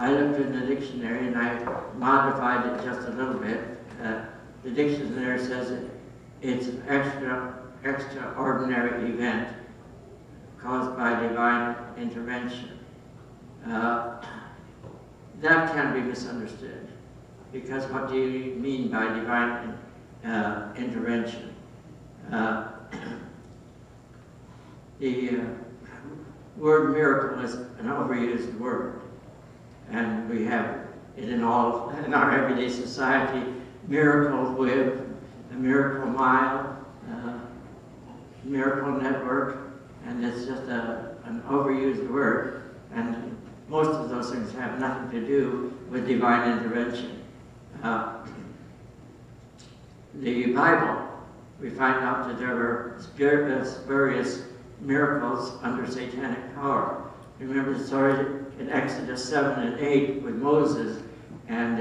I looked in the dictionary and I modified it just a little bit. The dictionary says it's an extraordinary event caused by divine intervention. That can be misunderstood, because what do you mean by divine intervention? The word miracle is an overused word, and we have it in our everyday society. Miracle Whip, a Miracle Mile, Miracle Network, and it's just an overused word, and most of those things have nothing to do with divine intervention. The Bible, we find out that there were various miracles under satanic power. Remember the story in Exodus 7 and 8 with Moses, and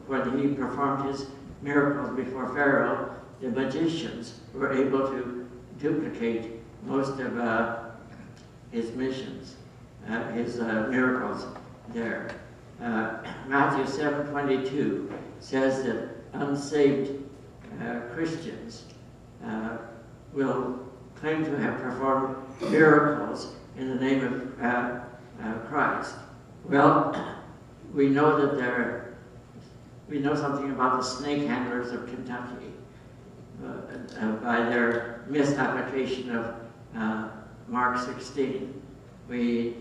when he performed his miracles before Pharaoh, the magicians were able to duplicate most of his missions, his miracles there. Matthew 7:22 says that unsaved Christians will claim to have performed miracles in the name of Christ. Well, we know that we know something about the snake handlers of Kentucky by their misapplication of Mark 16. We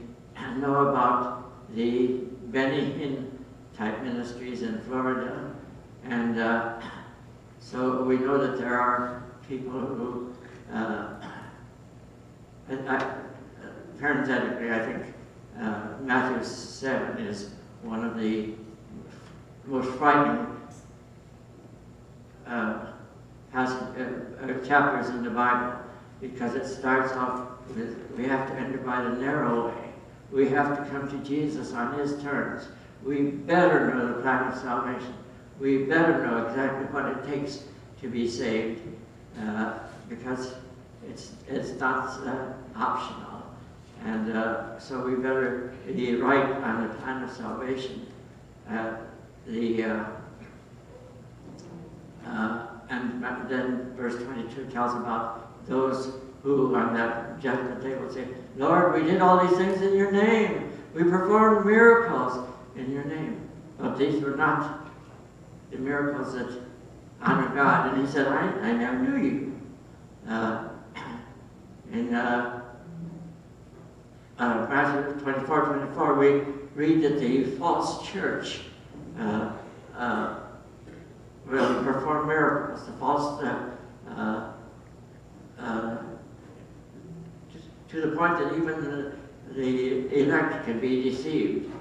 know about the Benny Hinn type ministries in Florida, and so we know that there are people who, parenthetically, I think Matthew 7 is one of the most frightening chapters in the Bible, because it starts off with, we have to enter by the narrow way. We have to come to Jesus on his terms. We better know the plan of salvation. We better know exactly what it takes to be saved, because it's not optional. And so we better be right on the plan of salvation. And then verse 22 tells about those who on that judgment day will say, Lord, we did all these things in your name. We performed miracles in your name. But these were not the miracles that honor God. And he said, I never knew you. In Matthew 24:24, we read that the false church will perform miracles. The false, to the point that even the elect can be deceived.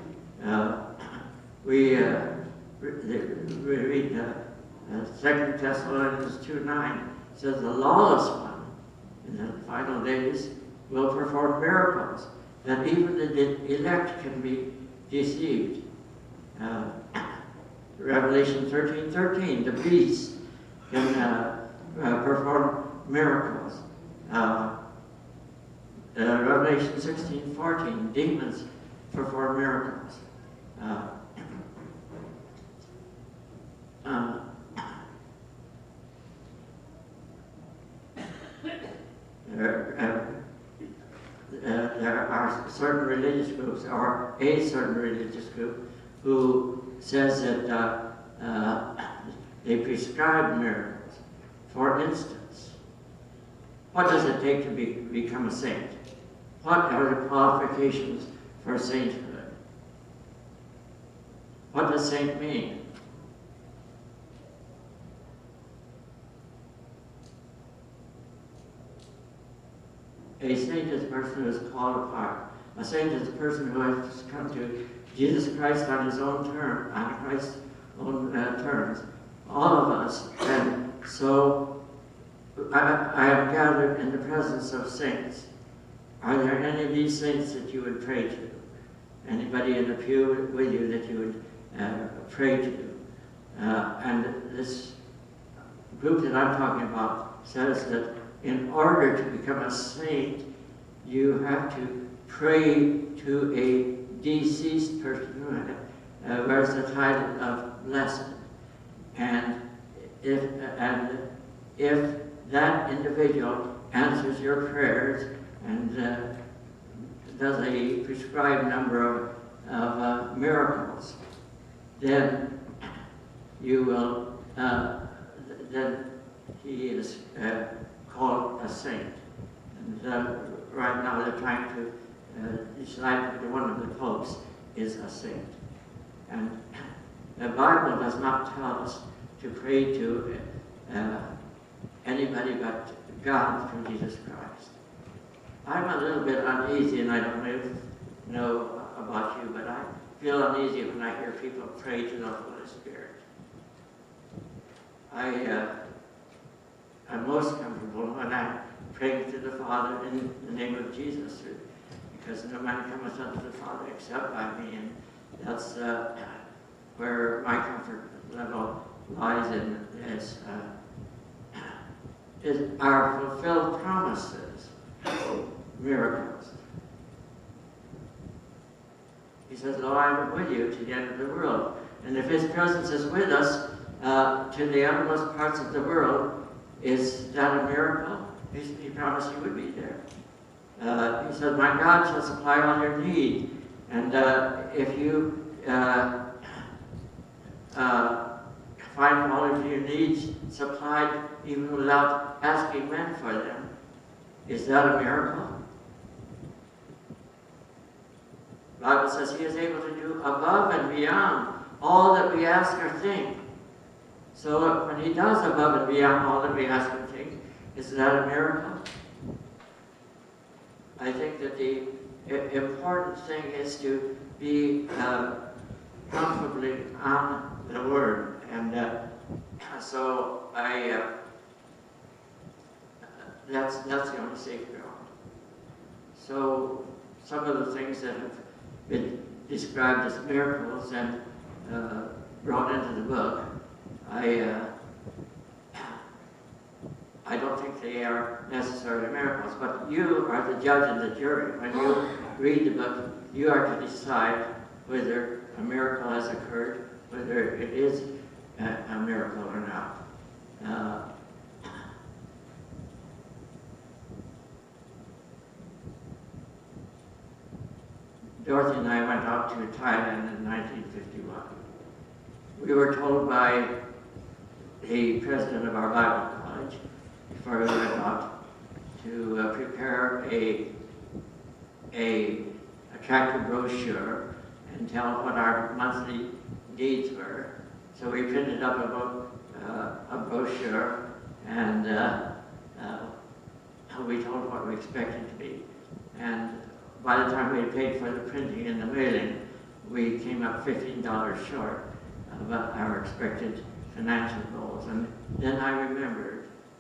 We read 2 Thessalonians 2:9 says the lawless one in the final days will perform miracles, that even the elect can be deceived. Revelation 13:13, the beast can perform miracles. Revelation 16:14, demons perform miracles. There are certain religious groups, or a certain religious group, who says that they prescribe miracles. For instance, what does it take to become a saint? What are the qualifications for sainthood? What does saint mean? A saint is a person who is called apart. A saint is a person who has come to Jesus Christ on his own terms, on Christ's own terms. All of us. And so I am gathered in the presence of saints. Are there any of these saints that you would pray to? Anybody in the pew with you that you would pray to? And this group that I'm talking about says that in order to become a saint, you have to pray to a deceased person who wears the title of blessed. And if that individual answers your prayers and does a prescribed number of miracles, then you will, then he is called a saint. And right now they're trying to decide whether one of the popes is a saint. And the Bible does not tell us to pray to anybody but God through Jesus Christ. I'm a little bit uneasy, and I don't know about you, but I feel uneasy when I hear people pray to the Holy Spirit. I'm most comfortable when I'm praying to the Father in the name of Jesus, because no man cometh unto the Father except by me, and that's where my comfort level lies in is our fulfilled promises, miracles. He says, "Lo, I am with you to the end of the world." And if His presence is with us to the uttermost parts of the world, is that a miracle? He promised He would be there. He said, "My God shall supply all your need." And if you find all of your needs supplied even without asking men for them, is that a miracle? The Bible says He is able to do above and beyond all that we ask or think. So when He does above and beyond all that we ask or think, is that a miracle? I think that the important thing is to be comfortably on the Word. And so that's the only safe ground. So some of the things that have been described as miracles and brought into the book, I don't think they are necessarily miracles, but you are the judge and the jury. When you read the book, you are to decide whether a miracle has occurred, whether it is a miracle or not. Dorothy and I went out to Thailand in 1951. We were told by the president of our Bible college, before we went out, to prepare a attractive brochure and tell what our monthly needs were. So we printed up a brochure, and we told what we expected to be. And by the time we had paid for the printing and the mailing, we came up $15 short of our expected financial goals. And then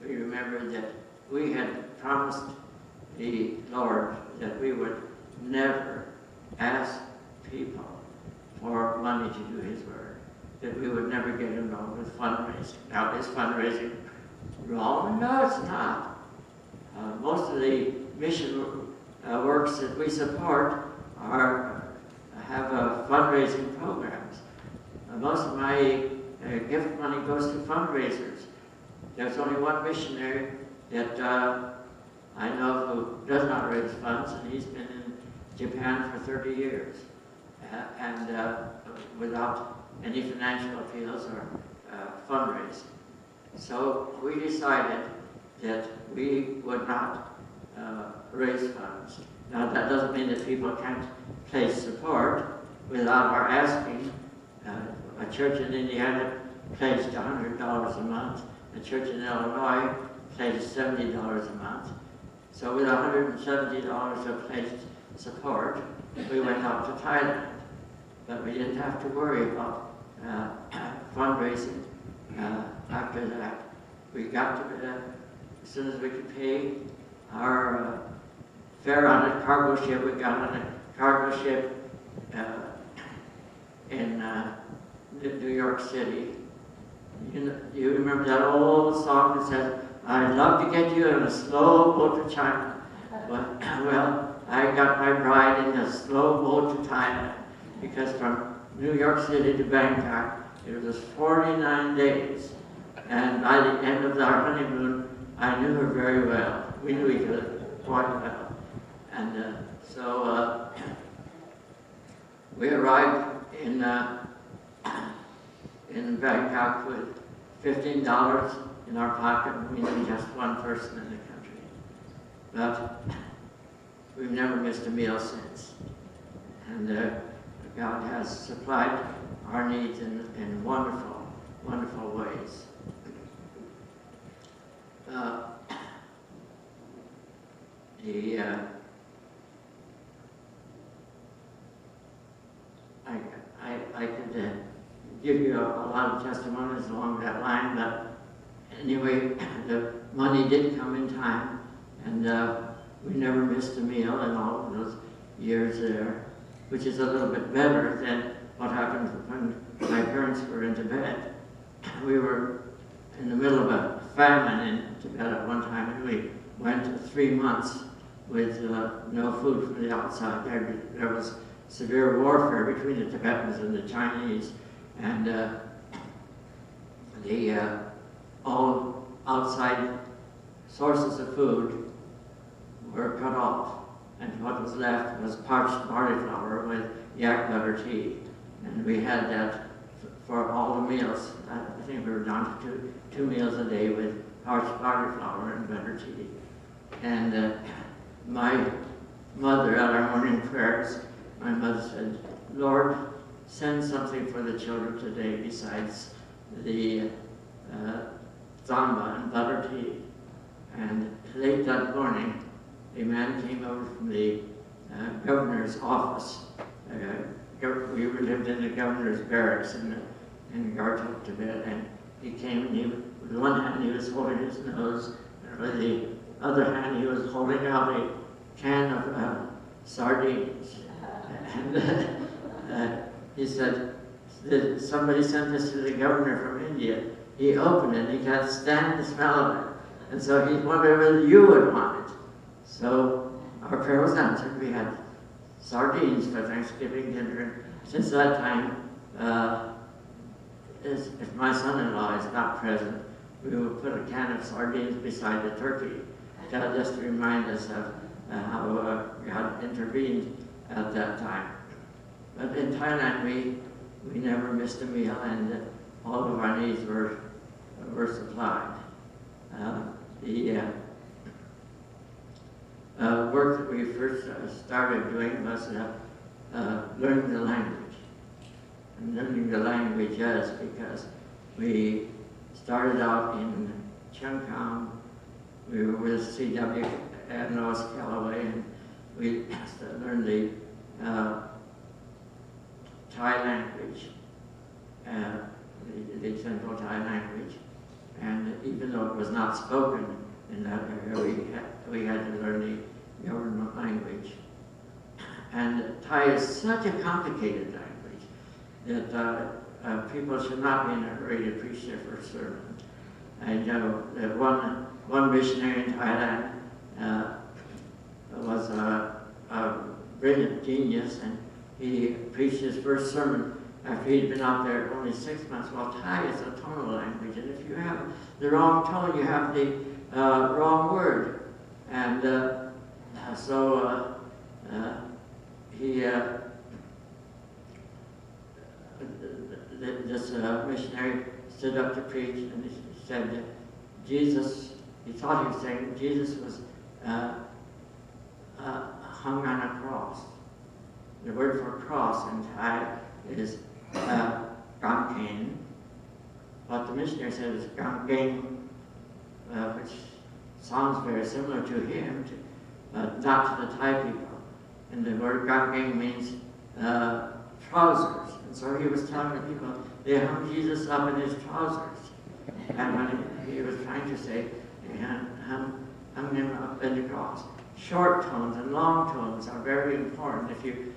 we remembered that we had promised the Lord that we would never ask people for money to do His work, that we would never get involved with fundraising. Now, is fundraising wrong? No, it's not. Most of the mission works that we support have fundraising programs. Most of my gift money goes to fundraisers. There's only one missionary that I know who does not raise funds, and he's been in Japan for 30 years, and without any financial appeals or fundraising. So we decided that we would not raise funds. Now that doesn't mean that people can't place support without our asking. A church in Indiana pledged $100 a month. A church in Illinois pledged $70 a month. So with $170 of pledged support, we went out to Thailand. But we didn't have to worry about fundraising after that. We got to as soon as we could pay our fare on a cargo ship. We got on a cargo ship in New York City. You remember that old song that says, "I'd love to get you in a slow boat to China." Well, I got my bride in a slow boat to Thailand, because from New York City to Bangkok, it was 49 days. And by the end of our honeymoon, I knew her very well. We knew each other quite well. And so we arrived in Bangkok with $15 in our pocket, and we knew just one person in the country. But we've never missed a meal since. And God has supplied our needs in wonderful, wonderful ways. I could give you a lot of testimonies along that line, but anyway, the money did come in time, and we never missed a meal in all of those years there, which is a little bit better than what happened when my parents were in Tibet. We were in the middle of a famine in Tibet at one time, and we went 3 months with no food from the outside. There was severe warfare between the Tibetans and the Chinese, and all outside sources of food were cut off, and what was left was parched barley flour with yak butter tea, and we had that for all the meals. I think we were down to two meals a day with parched barley flour and butter tea. And my mother, at our morning prayers, my mother said, "Lord, send something for the children today besides the zamba and butter tea." And late that morning, a man came over from the governor's office. We lived in the governor's barracks in Garland Bare, and he came, and with one hand he was holding his nose, and with the other hand he was holding out a can of sardines. And he said, "Somebody sent this to the governor from India." He opened it, and he can't stand the smell of it. And so he wondered whether you would want it. So our prayer was answered. We had sardines for Thanksgiving dinner. And since that time, if my son-in-law is not present, we will put a can of sardines beside the turkey, just to remind us of how God intervened at that time. But in Thailand, we never missed a meal, and all of our needs were supplied. The work that we first started doing was learning the language. And learning the languages, because we started out in Chiang. We were with C.W. and Lois Calloway, and we learned the Thai language, the Central Thai language. And even though it was not spoken in that area, we had to learn the government language. And Thai is such a complicated language that people should not be in a hurry to preach their first sermon. I know that one missionary in Thailand was a brilliant genius, and he preached his first sermon after he'd been out there only 6 months. Well, Thai is a tonal language, and if you have the wrong tone, you have the wrong word. And so this missionary stood up to preach, and he said, Jesus, he thought he was saying Jesus was hung on a cross. The word for cross in Thai is gangkeng. What the missionary said is gangkeng, which sounds very similar to him, but not to the Thai people. And the word gangkeng means trousers. And so he was telling the people, they hung Jesus up in his trousers. And when he was trying to say, they hung him up in the cross. Short tones and long tones are very important. If you,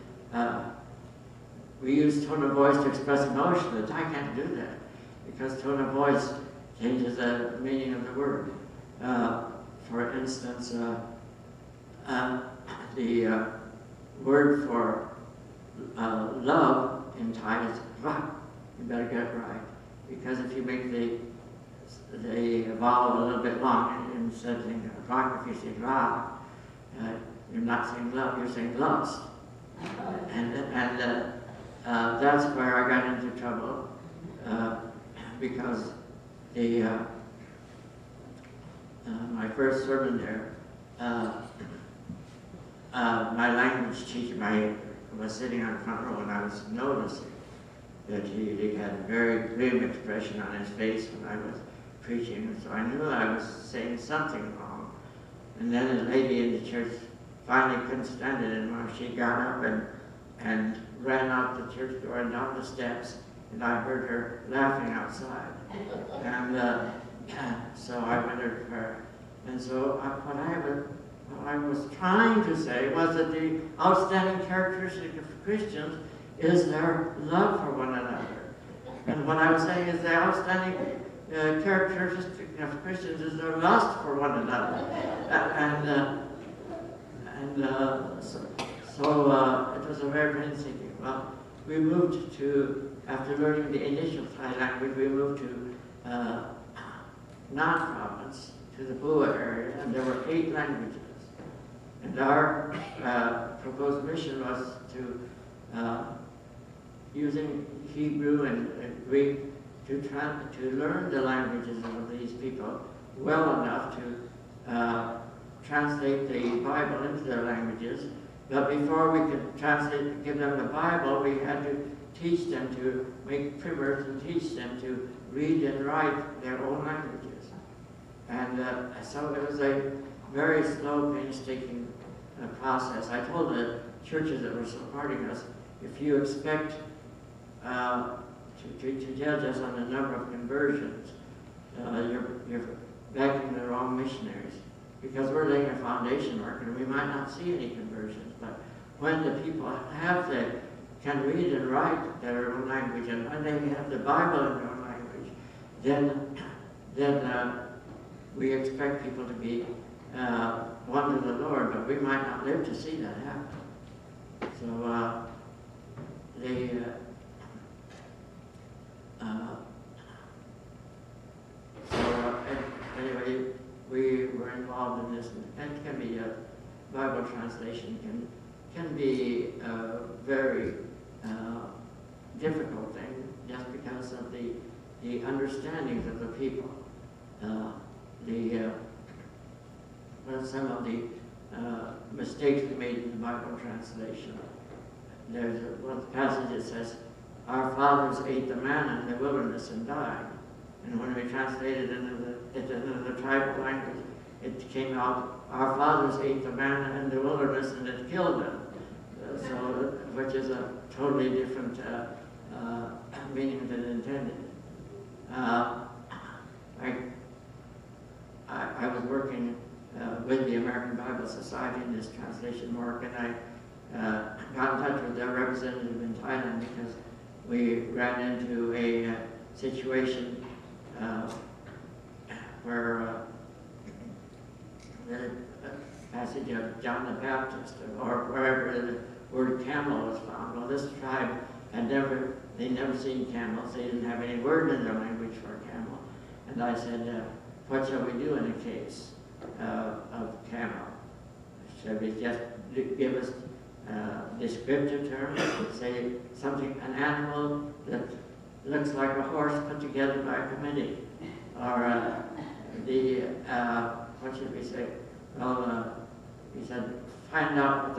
we use tone of voice to express emotion, the Thai can't do that, because tone of voice changes the meaning of the word. For instance, the word for love in Thai is ra. You better get it right. Because if you make the vowel a little bit long, instead of saying rock, if you say ra, you're not saying love, you're saying lust. And that's where I got into trouble, because my first sermon there, my language teacher was sitting on the front row, and I was noticing that he had a very grim expression on his face when I was preaching, so I knew I was saying something wrong. And then a lady in the church finally couldn't stand it anymore. She got up and ran out the church door and down the steps, and I heard her laughing outside. And so I went to her. And so what I was trying to say was that the outstanding characteristic of Christians is their love for one another. And what I was saying is the outstanding characteristic of Christians is their lust for one another. So it was a very painstaking. Well, we moved to, after learning the initial Thai language, we moved to Nan province, to the Bua area, and there were 8 languages. And our proposed mission was to, using Hebrew and Greek, to learn the languages of these people well enough to translate the Bible into their languages. But before we could give them the Bible, we had to teach them to make primers and teach them to read and write their own languages. And so it was a very slow, painstaking process. I told the churches that were supporting us, if you expect to judge us on the number of conversions, you're backing the wrong missionaries, because we're laying a foundation work and we might not see any conversions. But when the people can read and write their own language, and when they have the Bible in their own language, then we expect people to be one to the Lord, but we might not live to see that happen. So anyway, we were involved in this, and it can be a Bible translation can be a very difficult thing, just because of the understandings of the people. Some of the mistakes we made in the Bible translation. There's one passage that says, "Our fathers ate the manna in the wilderness and died." And when we translated it into the tribal language, it came out, "Our fathers ate the manna in the wilderness and it killed them." Which is a totally different meaning than intended. I was working with the American Bible Society in this translation work, and I got in touch with their representative in Thailand because we ran into a situation where the passage of John the Baptist, or wherever the word camel was found. Well, this tribe they'd never seen camels. They didn't have any word in their language for camel. And I said, what shall we do in a case of camel? Shall we just give us descriptive terms, say something, an animal that looks like a horse put together by a committee? Or what should we say? Well, he said, find out what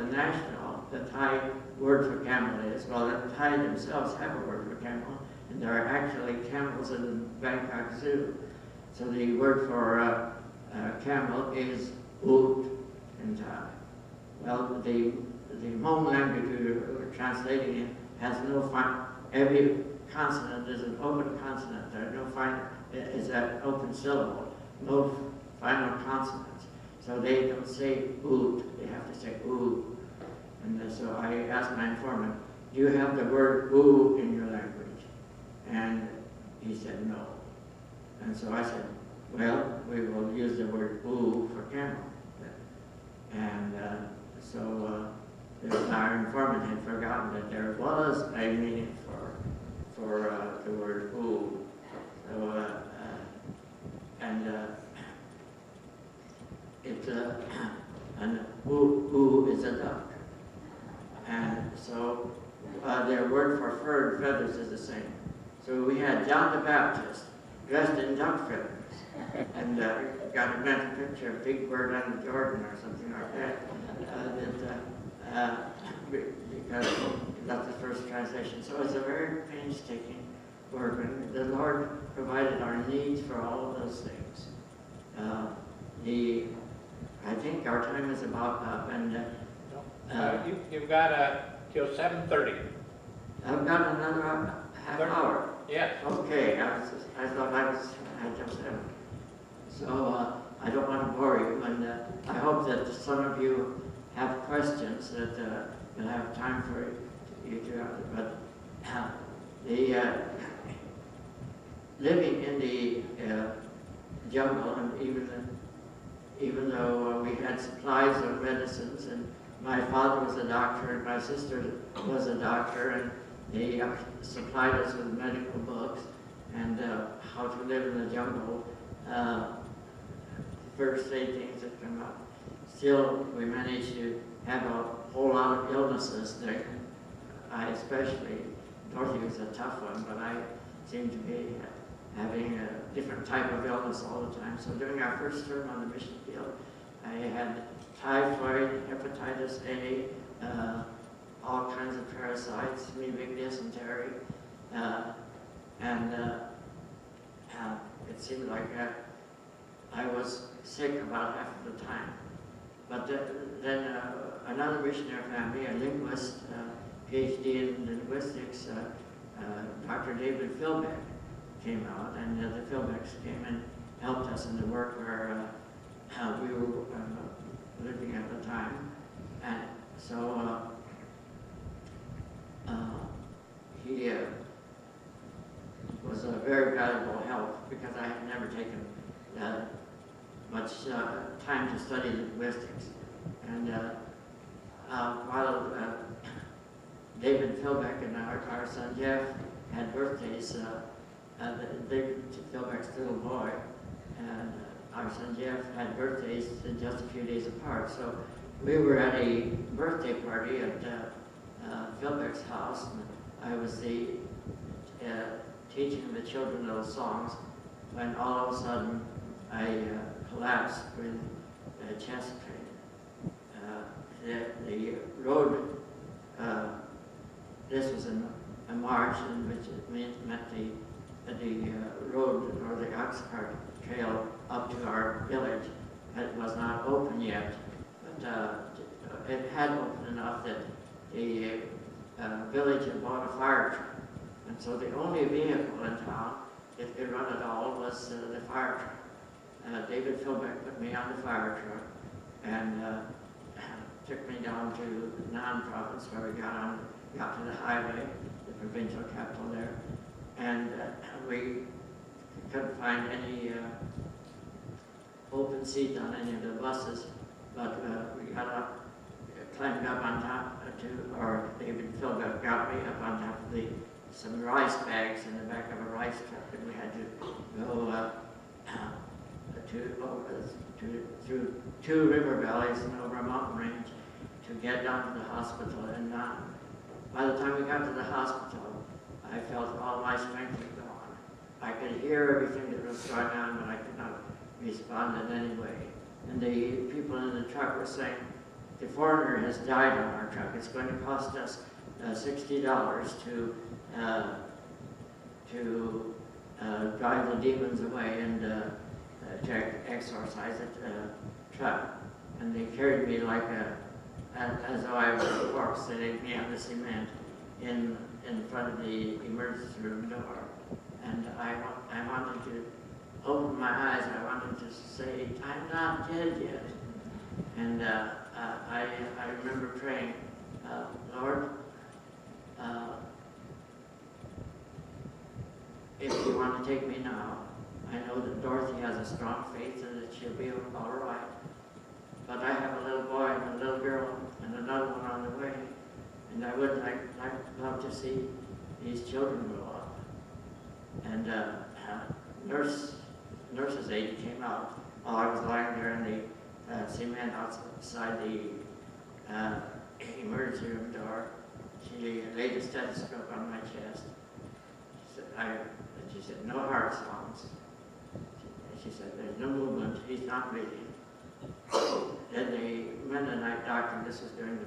the Thai word for camel is. Well, the Thai themselves have a word for camel, and there are actually camels in the Bangkok Zoo. So the word for camel is oot in Thai. Well, the Hmong language we're translating it has no every consonant is an open consonant. There are no is an open syllable, no final consonants. So they don't say oot, they have to say oo. And so I asked my informant, do you have the word oo in your language? And he said no. And so I said, well, we will use the word oo for camel. And our informant had forgotten that there was a meaning for the word who. So, it's and who is a duck. And so their word for fur and feathers is the same. So we had John the Baptist dressed in duck feathers and got a mental picture of Big Bird on the Jordan or something like that. Because that's the first translation. So it's a very painstaking work, and the Lord provided our needs for all of those things. I think our time is about up, and you've got till 7:30. I've got another half hour. Yes. Okay, I thought I had just seven. So I don't want to bore you, and I hope that some of you have questions that you'll have time for you to answer. But living in the jungle, and even though we had supplies of medicines, and my father was a doctor and my sister was a doctor, and they supplied us with medical books and how to live in the jungle, first aid things that come up. Still, we managed to have a whole lot of illnesses there. I especially, Dorothy was a tough one, but I seemed to be having a different type of illness all the time. So during our first term on the mission field, I had typhoid, hepatitis A, all kinds of parasites, amoebic dysentery, and it seemed like I was sick about half of the time. But then another missionary family, a linguist, PhD in linguistics, Dr. David Philbeck, came out, and the Philbecks came and helped us in the work where we were living at the time. And so he was a very valuable help, because I had never taken much time to study linguistics. And while David Philbeck and our son Jeff had birthdays, David Philbeck's little boy and our son Jeff had birthdays just a few days apart. So we were at a birthday party at Philbeck's house, and I was teaching the children those songs, when all of a sudden I collapsed with chest pain. The road, this was in March, in which it meant the road, or the ox cart trail up to our village, it was not open yet, but it had opened enough that the village had bought a fire truck. And so the only vehicle in town that could run at all was the fire truck. David Philbeck put me on the fire truck and took me down to non-province, where we got to the highway, the provincial capital there. And we couldn't find any open seat on any of the buses, but we got up, climbed up on top or David Philbeck got me up on top of some rice bags in the back of a rice truck, and we had to go through two river valleys and over a mountain range to get down to the hospital. And by the time we got to the hospital, I felt all my strength was gone. I could hear everything that was going on, but I could not respond in any way. And the people in the truck were saying, the foreigner has died on our truck. It's going to cost us $60 to drive the demons away and to exorcise the truck. And they carried me like as though I was a corpse. They laid me on the cement in front of the emergency room door. And I wanted to open my eyes. I wanted to say, I'm not dead yet. And I remember praying, Lord, if you want to take me now, I know that Dorothy has a strong faith and that she'll be all right. But I have a little boy and a little girl, another one on the way. And I would love to see these children grow up. And nurse's aide came out while I was lying there in the cement outside the emergency room door. She laid a stethoscope on my chest. She said, no heart sounds. She said, there's no movement, he's not breathing. Then the Mennonite doctor, this was during the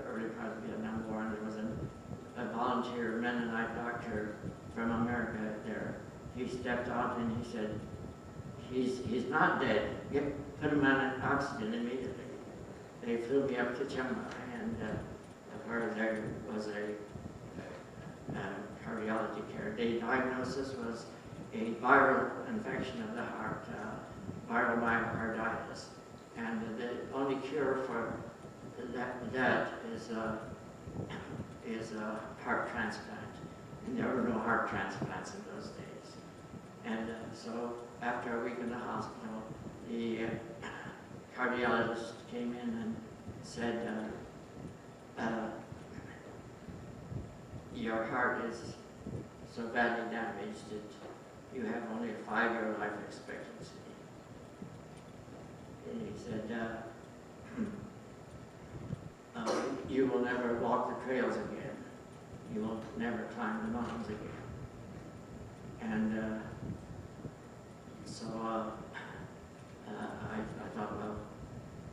early part of the Vietnam War, and there was a volunteer Mennonite doctor from America there. He stepped out and he said, he's not dead. Put him on oxygen immediately. They flew me up to Chiang Mai, and where there was a cardiology care. The diagnosis was a viral infection of the heart, viral myocarditis. And the only cure for that is a heart transplant. And there were no heart transplants in those days. And so after a week in the hospital, the cardiologist came in and said, your heart is so badly damaged that you have only a 5-year life expectancy. And he said, you will never walk the trails again. You will never climb the mountains again. And so I thought, well,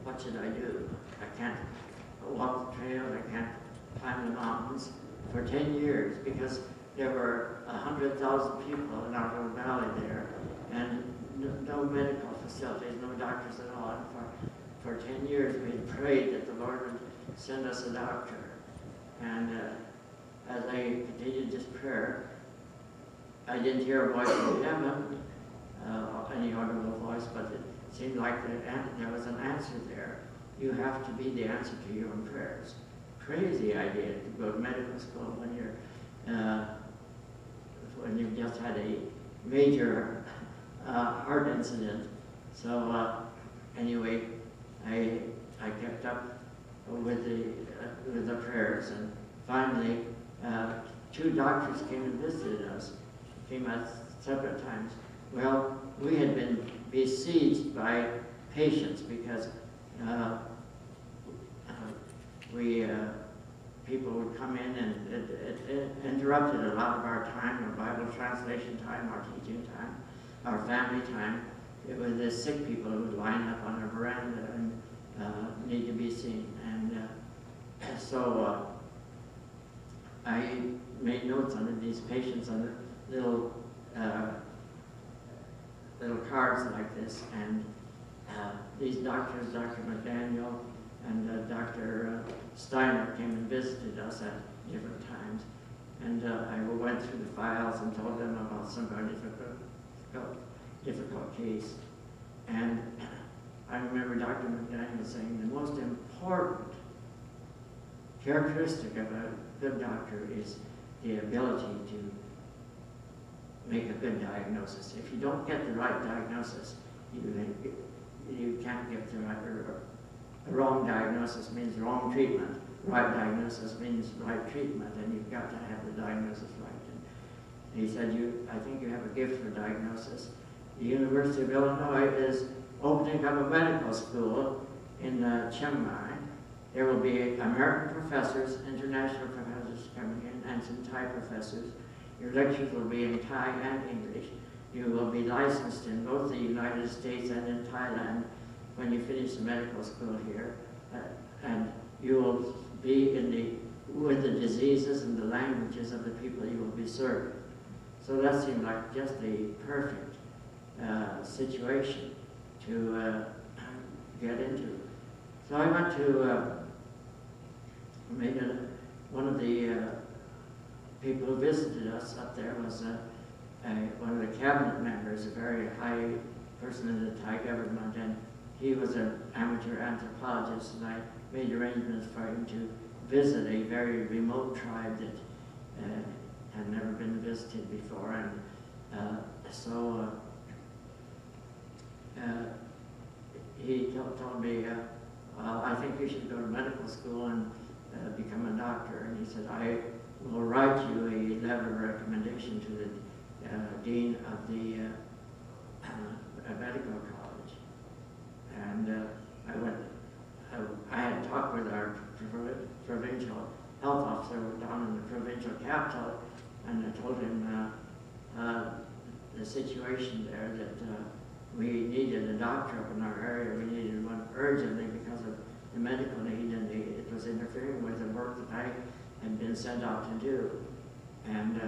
what should I do? I can't walk the trail, I can't climb the mountains for 10 years because there were 100,000 people in our little valley there and no medical facilities, no doctors at all. And for 10 years we had prayed that the Lord would send us a doctor. And as I continued this prayer, I didn't hear a voice from heaven, any audible voice, but it seemed like there was an answer there. You have to be the answer to your own prayers. Crazy idea to go to medical school when you've just had a major heart incident. So anyway, I kept up with the prayers, and finally 2 doctors came and visited us. Came out separate times. Well, we had been besieged by patients because people would come in and it interrupted a lot of our time, our Bible translation time, our teaching time, our family time. It was the sick people who would line up on our veranda and need to be seen. And so I made notes on these patients on little cards like this, and these doctors, Dr. McDaniel and Dr. Steiner, came and visited us at different times, and I went through the files and told them about some very difficult case. And I remember Dr. McDaniel saying the most important characteristic of a good doctor is the ability to make a good diagnosis. If you don't get the right diagnosis, you can't get the right, or a wrong diagnosis means wrong treatment. Right diagnosis means right treatment, and you've got to have the diagnosis right. And he said, I think you have a gift for diagnosis. The University of Illinois is opening up a medical school in Chiang Mai. There will be American professors, international professors coming in, and some Thai professors. Your lectures will be in Thai and English. You will be licensed in both the United States and in Thailand when you finish the medical school here. And you will be with the diseases and the languages of the people you will be serving. So that seemed like just a perfect situation to get into. So I went to one of the people who visited us up there was one of the cabinet members, a very high person in the Thai government, and he was an amateur anthropologist, and I made arrangements for him to visit a very remote tribe that had never been visited before. And so he told me well, I think you should go to medical school and become a doctor. And he said, I will write you a letter of recommendation to the dean of the medical college. And I went, I had talked with our provincial health officer down in the provincial capital, and I told him the situation there, that we needed a doctor up in our area. We needed one urgently because of the medical need, and it was interfering with the work that I had been sent out to do. And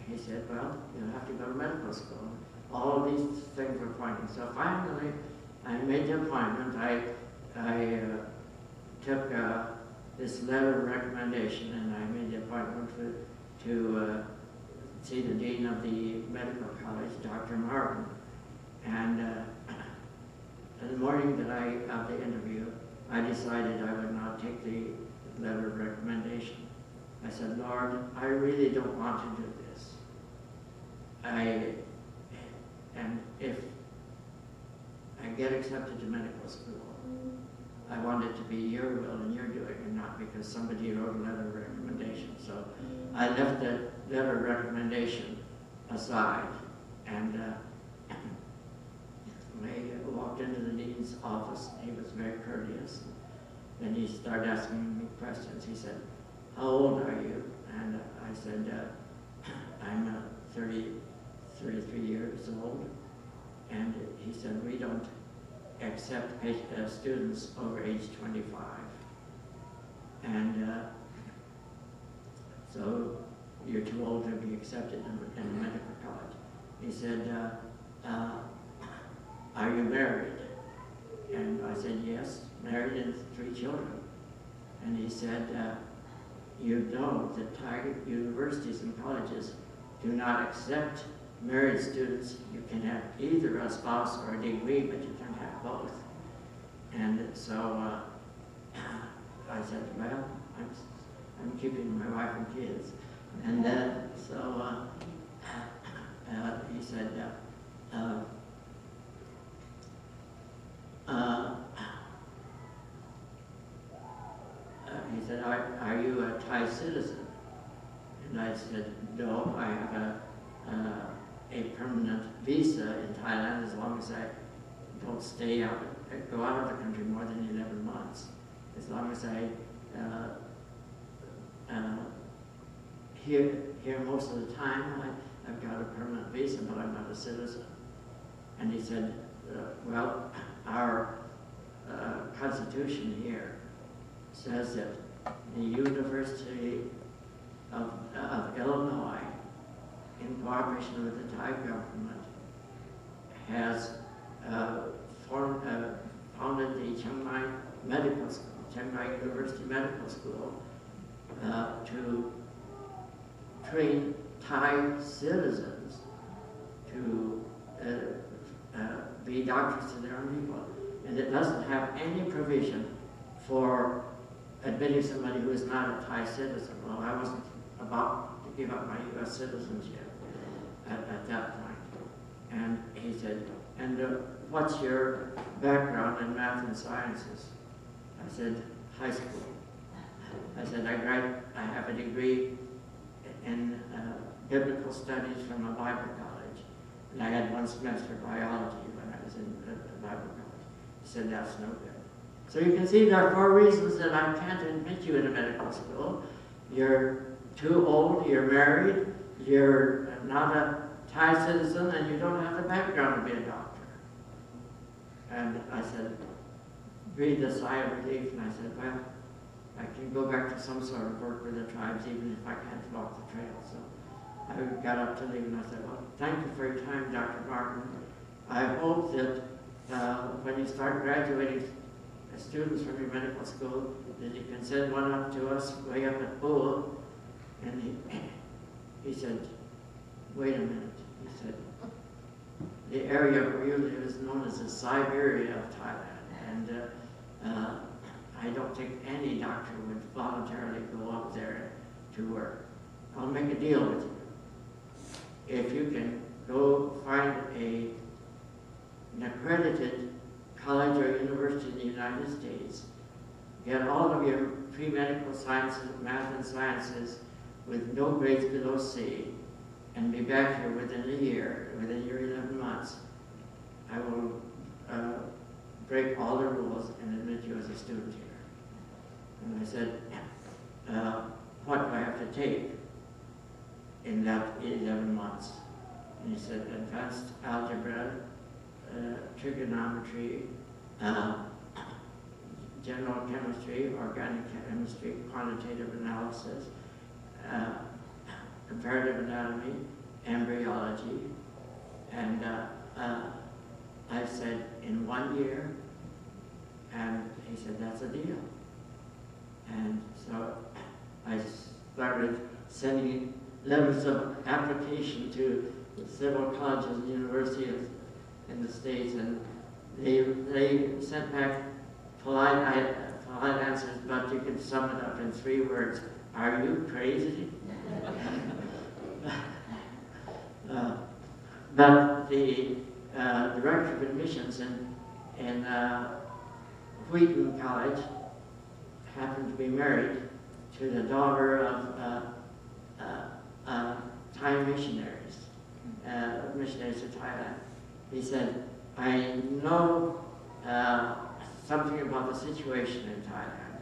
he said, well, you'll have to go to medical school. All of these things were pointing. So finally, I made the appointment. I took this letter of recommendation, and I made the appointment to see the dean of the medical college, Dr. Martin. And in the morning of the interview, I decided I would not take the letter of recommendation. I said, Lord, I really don't want to do this. And if I get accepted to medical school, I want it to be your will and your doing, and not because somebody wrote a letter of recommendation. So I left that letter of recommendation aside, and I walked into the dean's office. He was very courteous. Then he started asking me questions. He said, how old are you? And I said, I'm 33 years old. And he said, we don't accept students over age 25. And so you're too old to be accepted in a medical college. He said, are you married? And I said, yes, married and 3 children. And he said, you know that Tiger universities and colleges do not accept married students. You can have either a spouse or a degree, but you can't have both. And so I said, well, I'm keeping my wife and kids. And so he said, are you a Thai citizen? And I said, no, I have a permanent visa in Thailand as long as I don't go out of the country more than 11 months. As long as I here most of the time, I've got a permanent visa, but I'm not a citizen. And he said, well, our constitution here says that the University of Illinois, in cooperation with the Thai government, has founded the Chiang Mai Medical School, Chiang Mai University Medical School, to train Thai citizens to be doctors to their own people. And it doesn't have any provision for admitting somebody who is not a Thai citizen. Well, I wasn't about to give up my U.S. citizenship at that point. And he said, and what's your background in math and sciences? I said, high school. I said, I have a degree in biblical studies from a Bible college. And I had 1 semester of biology when I was in Bible college. He said, that's no good. So you can see there are 4 reasons that I can't admit you in a medical school. You're too old, you're married, you're not a Thai citizen, and you don't have the background to be a doctor. And I said, breathed a sigh of relief, and I said, well, I can go back to some sort of work with the tribes, even if I can't walk the trail. So I got up to leave, and I said, well, thank you for your time, Dr. Martin. I hope that when you start graduating students from your medical school, that you can send one up to us way up at Bull. And he said, wait a minute. He said, the area where you live is known as the Siberia of Thailand. And I don't think any doctor would voluntarily go up there to work. I'll make a deal with you. If you can go find an accredited college or university in the United States get all of your pre-medical sciences, math and sciences with no grades below C, and be back here within a year, within your 11 months, I will break all the rules and admit you as a student here. And I said, what do I have to take in that 11 months? And he said, advanced algebra, trigonometry, general chemistry, organic chemistry, quantitative analysis, comparative anatomy, embryology. And I said, in 1 year? And he said, that's a deal. And so I started sending letters of application to several colleges and universities in the States, and they sent back polite answers, but you can sum it up in 3 words. Are you crazy? But the director of admissions in Wheaton College happened to be married to the daughter of Thai missionaries, missionaries to Thailand. He said, I know something about the situation in Thailand,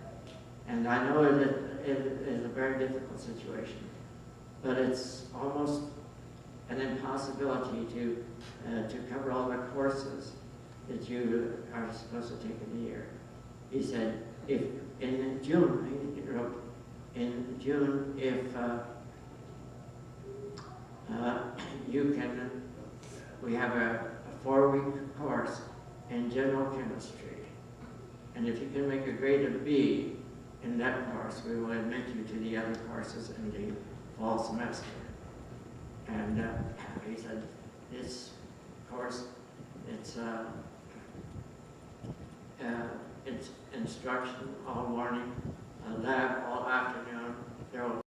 and I know that it is a very difficult situation, but it's almost an impossibility to cover all the courses that you are supposed to take in a year. He said, if in June, he wrote, in June, if you can, we have a 4-week course in general chemistry, and if you can make a grade of B in that course, we will admit you to the other courses in the fall semester. And he said, this course, it's instruction all morning, a lab all afternoon. There will